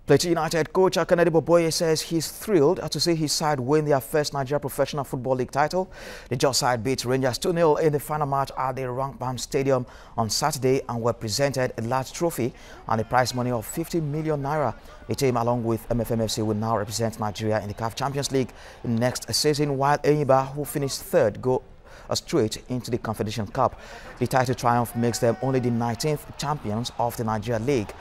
Plateau United coach Kennedy Boboye says he's thrilled to see his side win their first Nigeria Professional Football League title. The Jos side beat Rangers 2-0 in the final match at the Rankbam Stadium on Saturday and were presented a large trophy and a prize money of 50 million naira. The team, along with MFMFC, will now represent Nigeria in the CAF Champions League next season, while Enyimba, who finished third, go straight into the Confederation Cup. The title triumph makes them only the 19th champions of the Nigeria League.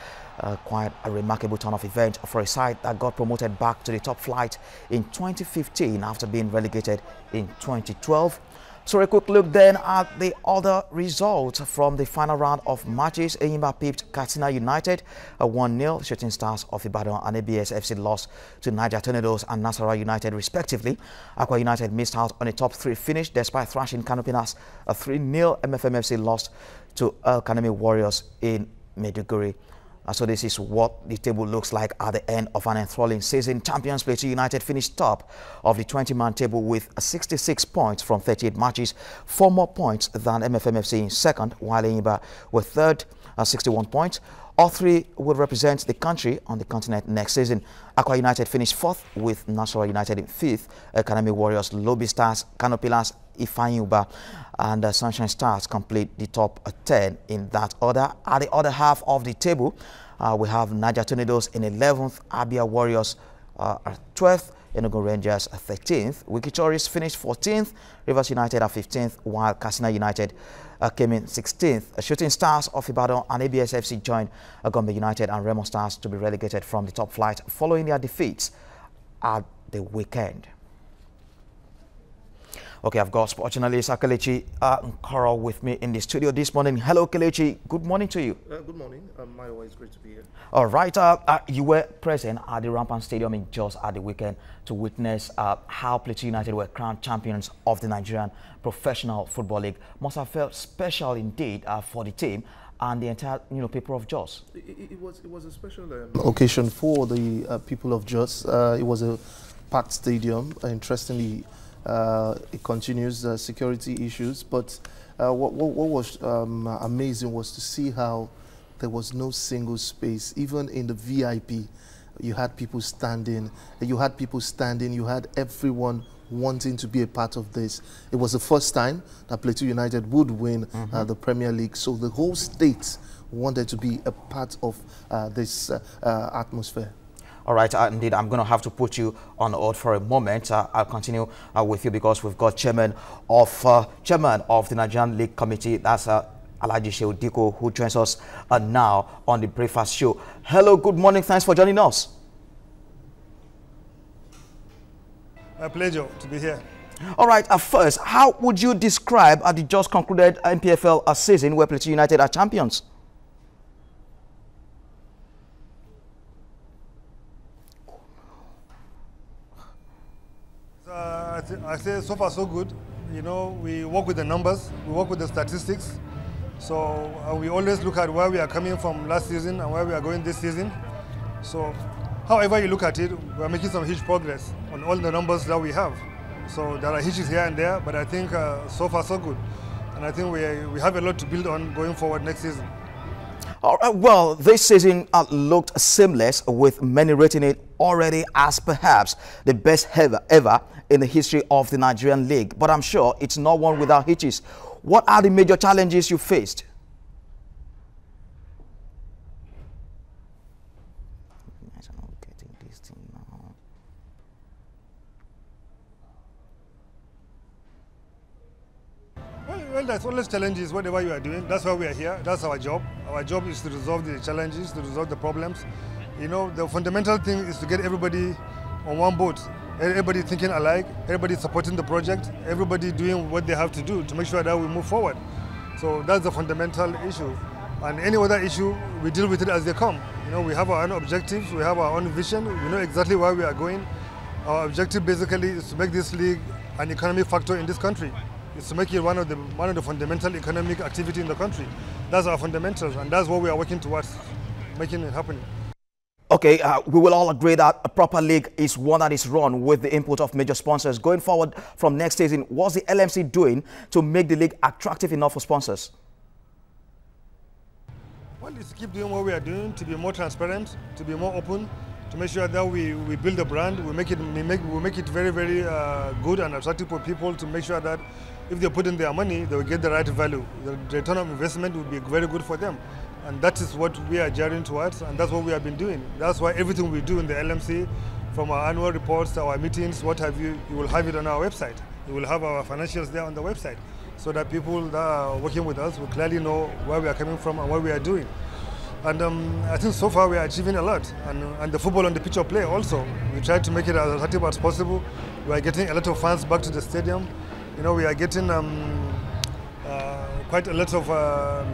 Quite a remarkable turn of event for a side that got promoted back to the top flight in 2015 after being relegated in 2012. So a quick look then at the other results from the final round of matches. Enyimba pipped Katsina United 1-0. Shooting Stars of Ibadan and ABS FC lost to Niger Tornadoes and Nasarawa United respectively. Akwa United missed out on a top 3 finish despite thrashing Kano Pillars 3-0. MFMFC lost to El Kanemi Warriors in Maiduguri. So this is what the table looks like at the end of an enthralling season. Champions Plateau United finished top of the 20-man table with 66 points from 38 matches, 4 more points than MFMFC in second, while Enyimba were third, 61 points. All three will represent the country on the continent next season. Akwa United finished fourth with Nasarawa United in fifth. Kanemi Warriors, Lobi Stars, Kano Pillars, Ifeanyi and Sunshine Stars complete the top 10 in that order. At the other half of the table, we have Niger Tornadoes in 11th, Abia Warriors 12th, Enugu Rangers 13th, Wiki Tourists finished 14th, Rivers United are 15th, while Katsina United came in 16th. Shooting Stars of Ibadan and ABS FC joined Gombe United and Remo Stars to be relegated from the top flight following their defeats at the weekend. Okay, I've got sports journalist Kelechi Nkoro with me in the studio this morning. Hello, Kelechi. Good morning to you. Good morning. It's great to be here. All right. You were present at the Rampant Stadium in Jos at the weekend to witness how Plateau United were crowned champions of the Nigerian Professional Football League. Must have felt special indeed for the team and the entire people of Jos. It was a special occasion for the people of Jos. It was a packed stadium. Interestingly, it continues security issues, but what was amazing was to see how there was no single space. Even in the VIP, you had people standing, you had everyone wanting to be a part of this. It was the first time that Plateau United would win the Premier League, so the whole state wanted to be a part of this atmosphere. All right, indeed, I'm going to have to put you on hold for a moment. I'll continue with you because we've got chairman of the Nigerian League Committee, that's Alhaji Shehu Diko, who joins us now on the breakfast show. Hello, good morning. Thanks for joining us. A pleasure to be here. All right, first, how would you describe the just concluded NPFL season where Plateau United are champions? I say so far so good. We work with the numbers, we work with the statistics. So we always look at where we are coming from last season and where we are going this season. So however you look at it, we are making some huge progress on all the numbers that we have. So there are hitches here and there, but I think so far so good. And I think we have a lot to build on going forward next season. All right, well, this season looked seamless, with many rating it already as perhaps the best ever in the history of the Nigerian League. But I'm sure it's not one without hitches. What are the major challenges you faced? Well, there's always challenges, whatever you are doing. That's why we are here. That's our job. Our job is to resolve the challenges, to resolve the problems. The fundamental thing is to get everybody on one boat. Everybody thinking alike, everybody supporting the project, everybody doing what they have to do to make sure that we move forward. So that's the fundamental issue. And any other issue, we deal with it as they come. We have our own objectives, we have our own vision, we know exactly where we are going. Our objective basically is to make this league an economic factor in this country. It's to make it one of the fundamental economic activity in the country. That's our fundamentals, and that's what we are working towards, making it happen. Okay, we will all agree that a proper league is one that is run with the input of major sponsors. Going forward from next season, what's the LMC doing to make the league attractive enough for sponsors? Well, it's to keep doing what we are doing, to be more transparent, to be more open, to make sure that we build a brand, we make it very, very good and attractive for people, to make sure that if they put in their money, they will get the right value. The return of investment will be very good for them. And that is what we are gearing towards, and that's what we have been doing. That's why everything we do in the LMC, from our annual reports to our meetings, what have you, you will have it on our website. You will have our financials there on the website, so that people that are working with us will clearly know where we are coming from and what we are doing. And I think so far we are achieving a lot. And the football on the pitch of play also, we try to make it as attractive as possible. We are getting a lot of fans back to the stadium. You know, we are getting quite a lot of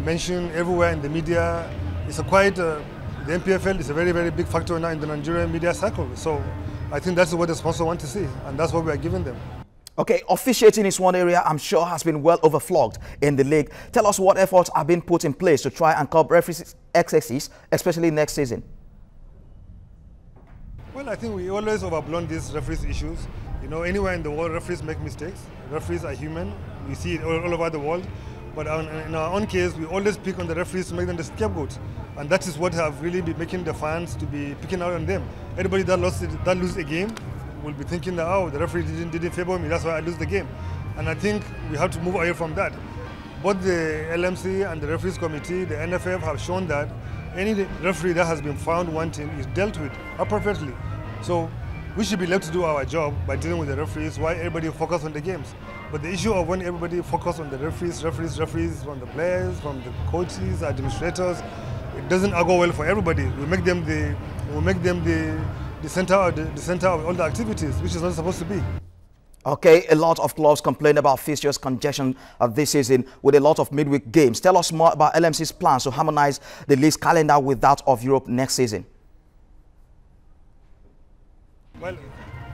mention everywhere in the media. It's a quite, the NPFL is a very, very big factor now in the Nigerian media circle. So I think that's what the sponsor want to see, and that's what we are giving them. Okay, officiating is one area I'm sure has been well overflogged in the league. Tell us what efforts are being put in place to try and curb referees' excesses, especially next season. Well, I think we always overblown these referees issues. You know, anywhere in the world, referees make mistakes. Referees are human. We see it all over the world. But in our own case, we always pick on the referees to make them the scapegoats. And that is what have really been making the fans to be picking out on them. Anybody that lose a game will be thinking that, oh, the referee didn't favor me, that's why I lose the game. And I think we have to move away from that. Both the LMC and the referees committee, the NFF, have shown that any referee that has been found wanting is dealt with appropriately. So we should be left to do our job by dealing with the referees while everybody focus on the games. But the issue of when everybody focus on the referees from the players, from the coaches, administrators, it doesn't go well for everybody. We make them the center of all the activities, which is not supposed to be. Okay, a lot of clubs complain about fixtures congestion this season with a lot of midweek games. Tell us more about LMC's plans to harmonize the league's calendar with that of Europe next season. Well,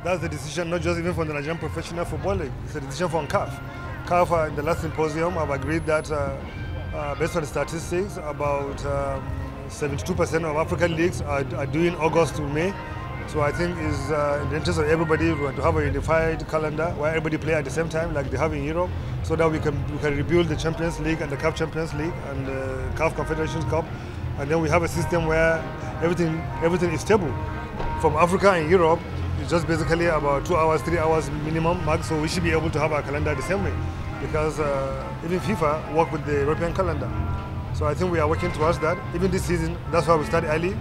that's the decision, not just even from the Nigerian Professional Football League. It's a decision from CAF. CAF, in the last symposium, have agreed that, based on the statistics, about 72% of African leagues are doing August to May. So I think it's in the interest of everybody to have a unified calendar where everybody play at the same time, like they have in Europe, so that we can rebuild the Champions League and the CAF Champions League and the CAF Confederations Cup, and then we have a system where everything is stable. From Africa and Europe, it's just basically about 2 hours, 3 hours minimum max. So we should be able to have our calendar the same way, because even FIFA work with the European calendar. So I think we are working towards that. Even this season, that's why we start early.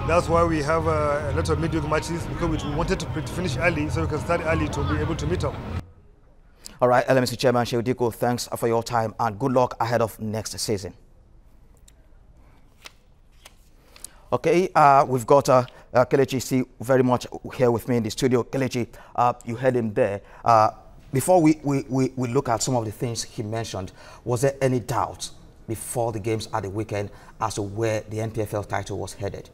That's why we have a lot of midweek matches, because we wanted to finish early so we can start early to be able to meet up. All right, LMC Chairman Shehu Diko, thanks for your time and good luck ahead of next season. Okay, we've got Kelechi C very much here with me in the studio. Kelechi, you heard him there. Before we look at some of the things he mentioned, was there any doubt before the games at the weekend as to where the NPFL title was headed?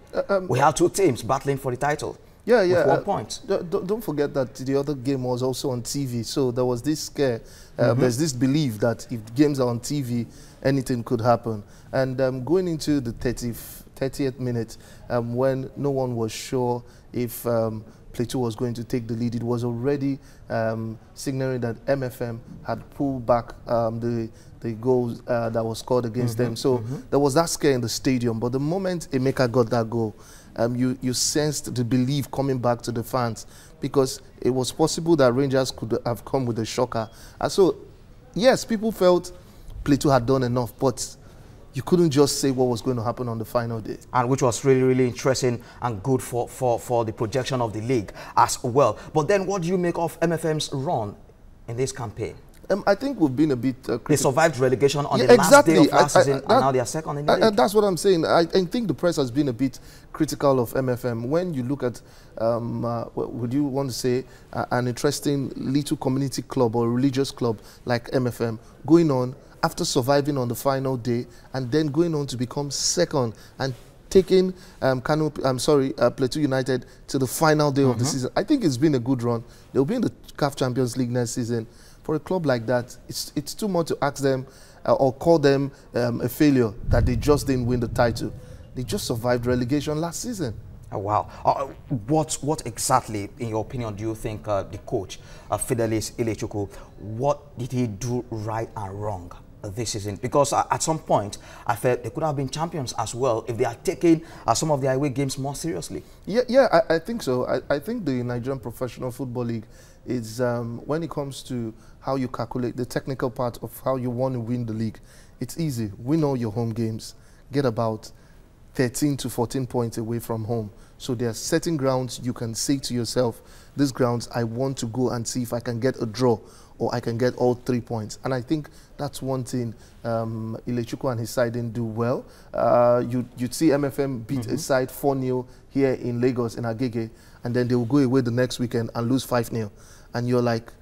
We have two teams battling for the title. Yeah, with 1 point. Don't forget that the other game was also on TV, so there was this scare. There's this belief that if games are on TV, anything could happen. And going into the 30th minute, when no one was sure if Plateau was going to take the lead, it was already signaling that MFM had pulled back the goals that was scored against them. So there was that scare in the stadium. But the moment Emeka got that goal, you sensed the belief coming back to the fans, because it was possible that Rangers could have come with a shocker. And so, yes, people felt Plateau had done enough, but you couldn't just say what was going to happen on the final day. And which was really, really interesting and good for the projection of the league as well. But then what do you make of MFM's run in this campaign? I think we've been a bit critical. They survived relegation on the last day of last season, and now they are second in the league. That's what I'm saying. I think the press has been a bit critical of MFM. When you look at, would you want to say, an interesting little community club or religious club like MFM, going on after surviving on the final day and then going on to become second and taking Plateau United to the final day of the season. I think it's been a good run. They'll be in the CAF Champions League next season. For a club like that, it's too much to ask them or call them a failure that they just didn't win the title. They just survived relegation last season. Oh, wow. What exactly, in your opinion, do you think the coach, Fidelis Ilechukwu, what did he do right and wrong this season? Because at some point, I felt they could have been champions as well if they had taken some of their away games more seriously. Yeah, I think so. I think the Nigerian Professional Football League is, when it comes to how you calculate the technical part of how you want to win the league, it's easy. Win all your home games, get about 13 to 14 points away from home. So there are certain grounds you can say to yourself, these grounds I want to go and see if I can get a draw or I can get all 3 points. And I think that's one thing Ilechukwu and his side didn't do well. You'd see MFM beat a side 4-0 here in Lagos, in Agege, and then they will go away the next weekend and lose 5-0. And you're like,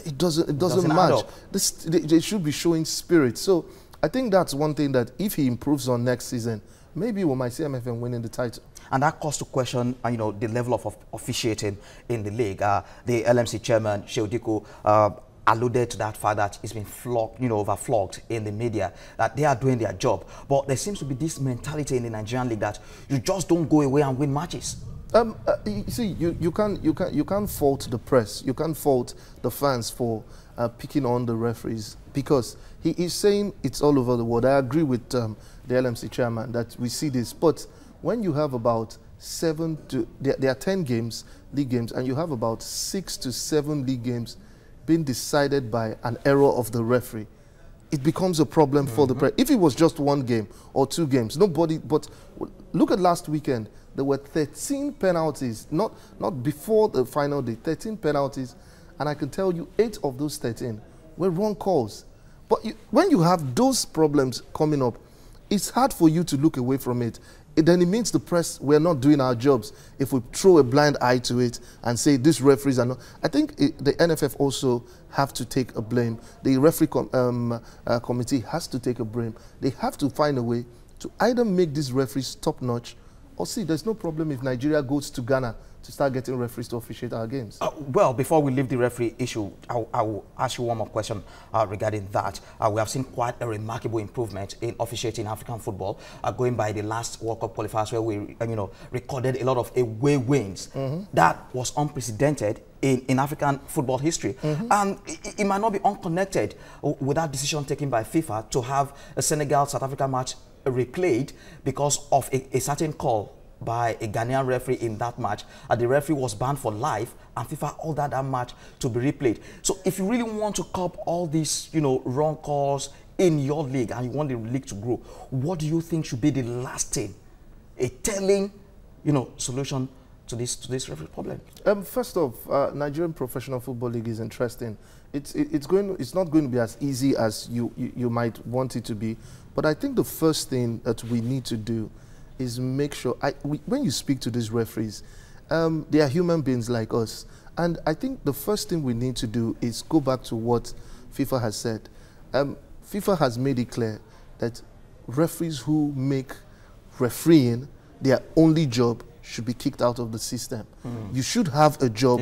it doesn't match. They should be showing spirit. So I think that's one thing that if he improves on next season, maybe we might see MFM winning the title. And that calls to question, the level of officiating in the league. The LMC chairman, Sheodiku, alluded to that fact that it's been flogged, overflogged in the media, that they are doing their job. But there seems to be this mentality in the Nigerian league that you just don't go away and win matches. You see, you can't fault the press. You can't fault the fans for picking on the referees, because he is saying it's all over the world. I agree with the LMC chairman that we see this, but when you have about there are 10 games, league games, and you have about 6 to 7 league games being decided by an error of the referee, it becomes a problem for the press. If it was just 1 game or 2 games, nobody. But look at last weekend. There were 13 penalties, not before the final day. 13 penalties, and I can tell you 8 of those 13 were wrong calls. But when you have those problems coming up, it's hard for you to look away from it. Then it means the press, we're not doing our jobs if we throw a blind eye to it and say these referees are not. I think the NFF also have to take a blame. The referee committee has to take a blame. They have to find a way to either make these referees top-notch, or see, there's no problem if Nigeria goes to Ghana to start getting referees to officiate our games. Well, before we leave the referee issue, I will ask you one more question regarding that. We have seen quite a remarkable improvement in officiating African football, going by the last World Cup qualifiers where we, recorded a lot of away wins. That was unprecedented in African football history. And it might not be unconnected with that decision taken by FIFA to have a Senegal-South Africa match replayed because of a certain call by a Ghanaian referee in that match. The referee was banned for life, and FIFA ordered that match to be replayed. So if you really want to curb all these, wrong calls in your league and you want the league to grow, what do you think should be the lasting, a telling, solution to this referee problem? First off, Nigerian Professional Football League is interesting. It's not going to be as easy as you might want it to be. But I think the first thing that we need to do is make sure, when you speak to these referees, they are human beings like us. And I think the first thing we need to do is go back to what FIFA has said. FIFA has made it clear that referees who make refereeing their only job should be kicked out of the system. You should have a job.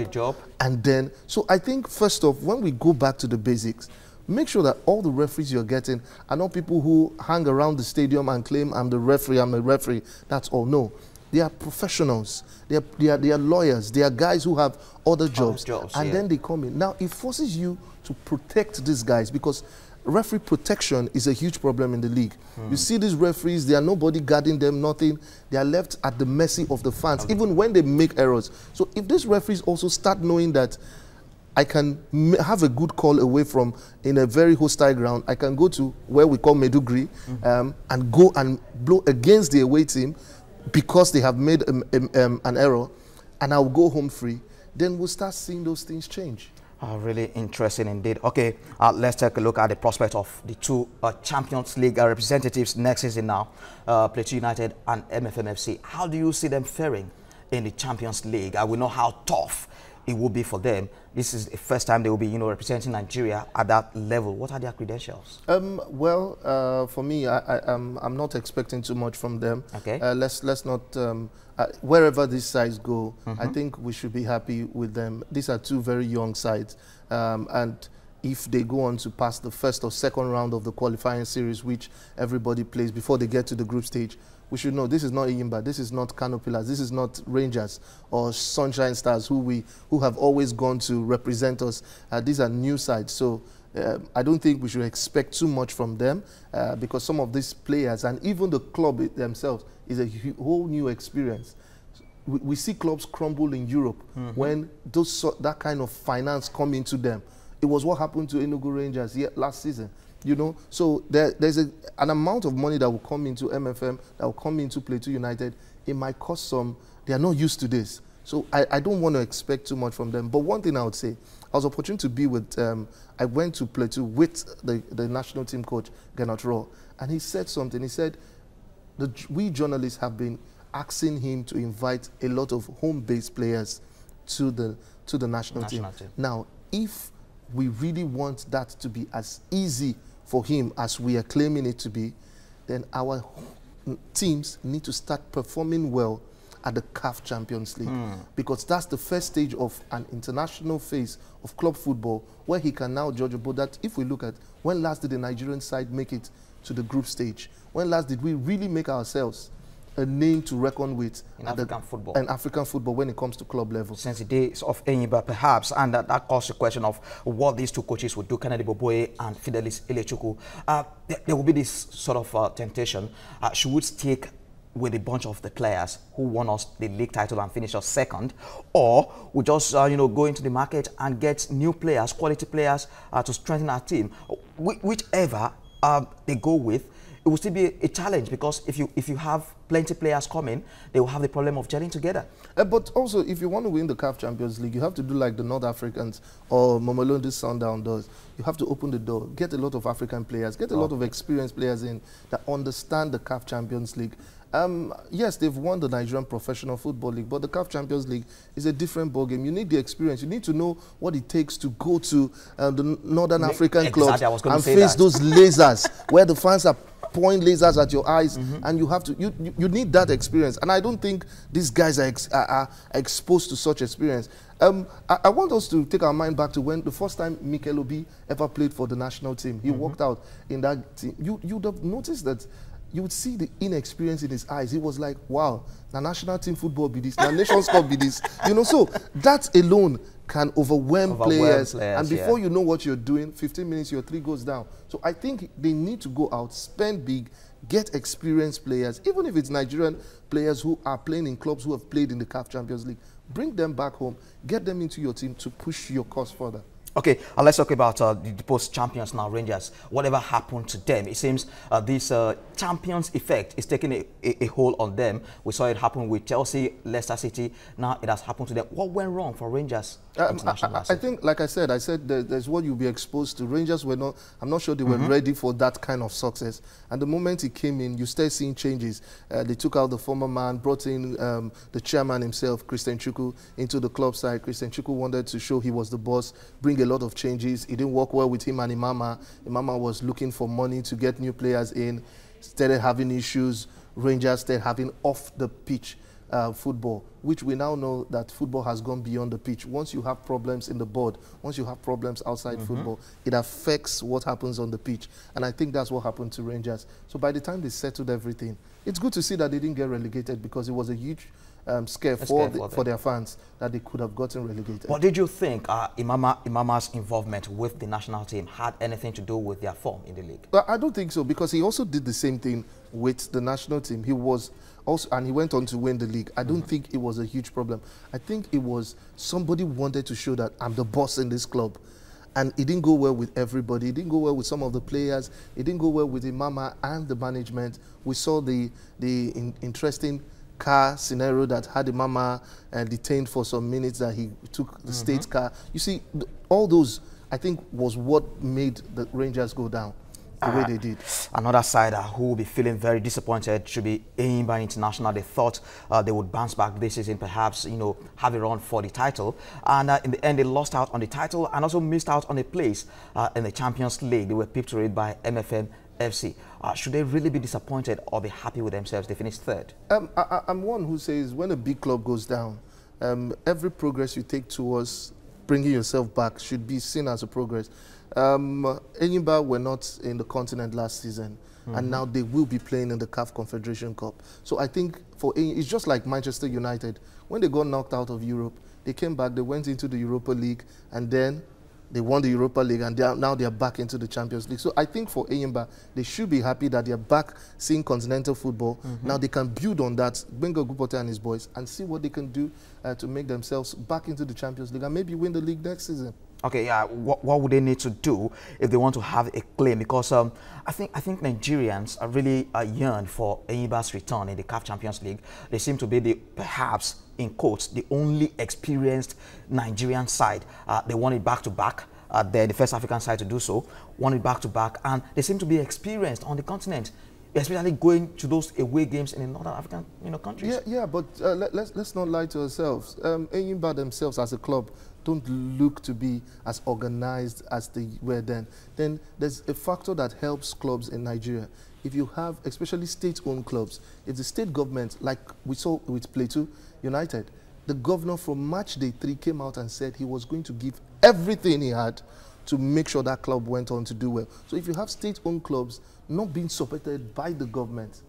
And then, so I think first off, when we go back to the basics, make sure that all the referees you're getting are not people who hang around the stadium and claim, I'm a referee, that's all. No, they are professionals. They are lawyers. They are guys who have other jobs. And then they come in. Now, it forces you to protect these guys, because referee protection is a huge problem in the league. You see these referees, they are nobody guarding them, nothing. They are left at the mercy of the fans, even when they make errors. So if these referees also start knowing that I can have a good call away from in a very hostile ground, I can go to where we call Medugri and go and blow against the away team because they have made an error, and I'll go home free, then we'll start seeing those things change. Really interesting indeed. Okay, let's take a look at the prospect of the two Champions League representatives next season now, Plateau United and MFMFC. How do you see them faring in the Champions League? We know how tough it will be for them. This is the first time they will be, representing Nigeria at that level. What are their credentials? For me, I'm not expecting too much from them. Okay. Let's not. Wherever these sides go, I think we should be happy with them. These are two very young sides, and if they go on to pass the first or second round of the qualifying series, which everybody plays before they get to the group stage, we should know this is not Iyimba, this is not Kano Pillars, this is not Rangers or Sunshine Stars, who have always gone to represent us. These are new sides, so I don't think we should expect too much from them because some of these players and even the club themselves is a whole new experience. We see clubs crumble in Europe when that kind of finance come into them. It was what happened to Enugu Rangers last season. You know, so there's an amount of money that will come into MFM, that will come into Plateau United. It might cost some. They are not used to this. So I don't want to expect too much from them. But one thing I would say, I was opportune to be with, I went to Plateau with the national team coach, Gernot Rohr, and he said something. He said, we journalists have been asking him to invite a lot of home-based players to the national team. Now, if we really want that to be as easy for him as we are claiming it to be, then our teams need to start performing well at the CAF Champions League, because that's the first stage of an international phase of club football where he can now judge about that. If we look at when last did the Nigerian side make it to the group stage, when last did we really make ourselves a name to reckon with in African football. In African football when it comes to club level. Since the days of Enyimba, perhaps, and that caused the question of what these two coaches would do, Kennedy Boboye and Fidelis Ilechukwu. There will be this sort of temptation. Should we stick with a bunch of the players who won us the league title and finish us second, or we just go into the market and get new players, quality players to strengthen our team? Whichever they go with, it will still be a challenge, because if you have plenty players coming, they will have the problem of gelling together. But also, if you want to win the CAF Champions League, you have to do like the North Africans or Mamelodi Sundown does. You have to open the door, get a lot of African players, get a lot of experienced players in that understand the CAF Champions League. Yes, they've won the Nigerian Professional Football League, but the CAF Champions League is a different ballgame. You need the experience. You need to know what it takes to go to the Northern African clubs and face those lasers where the fans are point lasers at your eyes, and you have to you need that experience. And I don't think these guys are exposed to such experience. I want us to take our mind back to when the first time Mikel Obi ever played for the national team. He walked out in that team. You'd have noticed that. You would see the inexperience in his eyes. He was like, wow, the national team football be this, the Nations Cup be this. You know, so that alone can overwhelm players. And before you know what you're doing, 15 minutes, your 3 goes down. So I think they need to go out, spend big, get experienced players, even if it's Nigerian players who are playing in clubs who have played in the CAF Champions League. Bring them back home, get them into your team to push your cause further. Okay, let's talk about the post-champions now, Rangers. Whatever happened to them, it seems this champions effect is taking a hold on them. We saw it happen with Chelsea, Leicester City. Now it has happened to them. What went wrong for Rangers? I think, like I said there's what you'll be exposed to. Rangers were not, I'm not sure they were ready for that kind of success. And the moment he came in, you start seeing changes. They took out the former man, brought in the chairman himself, Christian Chukwu, into the club side. Christian Chukwu wanted to show he was the boss, bring a lot of changes. It didn't work well with him and Imama. Imama was looking for money to get new players in, started having issues. Rangers started having off the pitch football, which we now know that football has gone beyond the pitch. Once you have problems in the board, once you have problems outside football, it affects what happens on the pitch. And I think that's what happened to Rangers. So by the time they settled everything, it's good to see that they didn't get relegated, because it was a huge scare for their fans that they could have gotten relegated. But did you think Imama's involvement with the national team had anything to do with their form in the league? Well, I don't think so, because he also did the same thing with the national team. He was also, and he went on to win the league. I don't think it was a huge problem. I think it was somebody wanted to show that I'm the boss in this club. And it didn't go well with everybody. It didn't go well with some of the players. It didn't go well with Imama and the management. We saw the interesting car scenario that had Imama detained for some minutes, that he took the state car. You see, all those, I think, was what made the Rangers go down the way they did. Another side who will be feeling very disappointed should be Enyimba International. They thought they would bounce back this season, perhaps, have a run for the title. And in the end, they lost out on the title and also missed out on a place in the Champions League. They were pipped to it by MFM FC. Should they really be disappointed or be happy with themselves? They finished third. I'm one who says when a big club goes down, every progress you take towards bringing yourself back should be seen as a progress. Enyimba were not in the continent last season, and now they will be playing in the CAF Confederation Cup. So I think it's just like Manchester United. When they got knocked out of Europe, they came back, they went into the Europa League, and then They won the Europa League, and now they are back into the Champions League. So I think for Enyimba, they should be happy that they are back seeing continental football. Now they can build on that, Benga Gupote and his boys, and see what they can do to make themselves back into the Champions League and maybe win the league next season. Okay, yeah. What would they need to do if they want to have a claim? Because I think Nigerians are really yearn for Enyimba's return in the CAF Champions League. They seem to be perhaps in quotes the only experienced Nigerian side. They won it back to back. They're the first African side to do so. Won it back to back, and they seem to be experienced on the continent, especially going to those away games in the Northern African countries. Yeah, but let's not lie to ourselves. Enyimba themselves as a club don't look to be as organized as they were then. Then there's a factor that helps clubs in Nigeria. If you have, especially state-owned clubs, if the state government, like we saw with Plateau United, the governor from match day 3 came out and said he was going to give everything he had to make sure that club went on to do well. So if you have state-owned clubs not being supported by the government,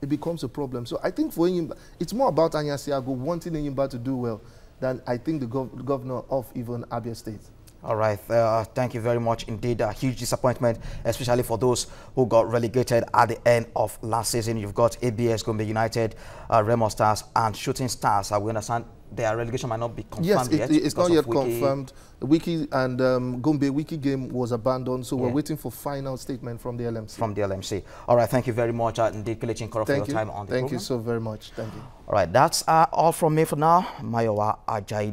it becomes a problem. So I think for Enyimba, it's more about Anya Siago wanting Enyimba to do well than I think the governor of even Abia State. All right, thank you very much indeed. A huge disappointment, especially for those who got relegated at the end of last season. You've got ABS, Gombe United, Remo Stars, and Shooting Stars. We understand their relegation might not be confirmed yet. Yes, it's not yet confirmed. The Wiki and Gombe Wiki game was abandoned, so we're waiting for final statement from the LMC. From the LMC. All right, thank you very much, indeed, Kelechi Nkoro, for your time on the program. Thank you so very much. Thank you. All right, that's all from me for now. Mayowa Ajayi.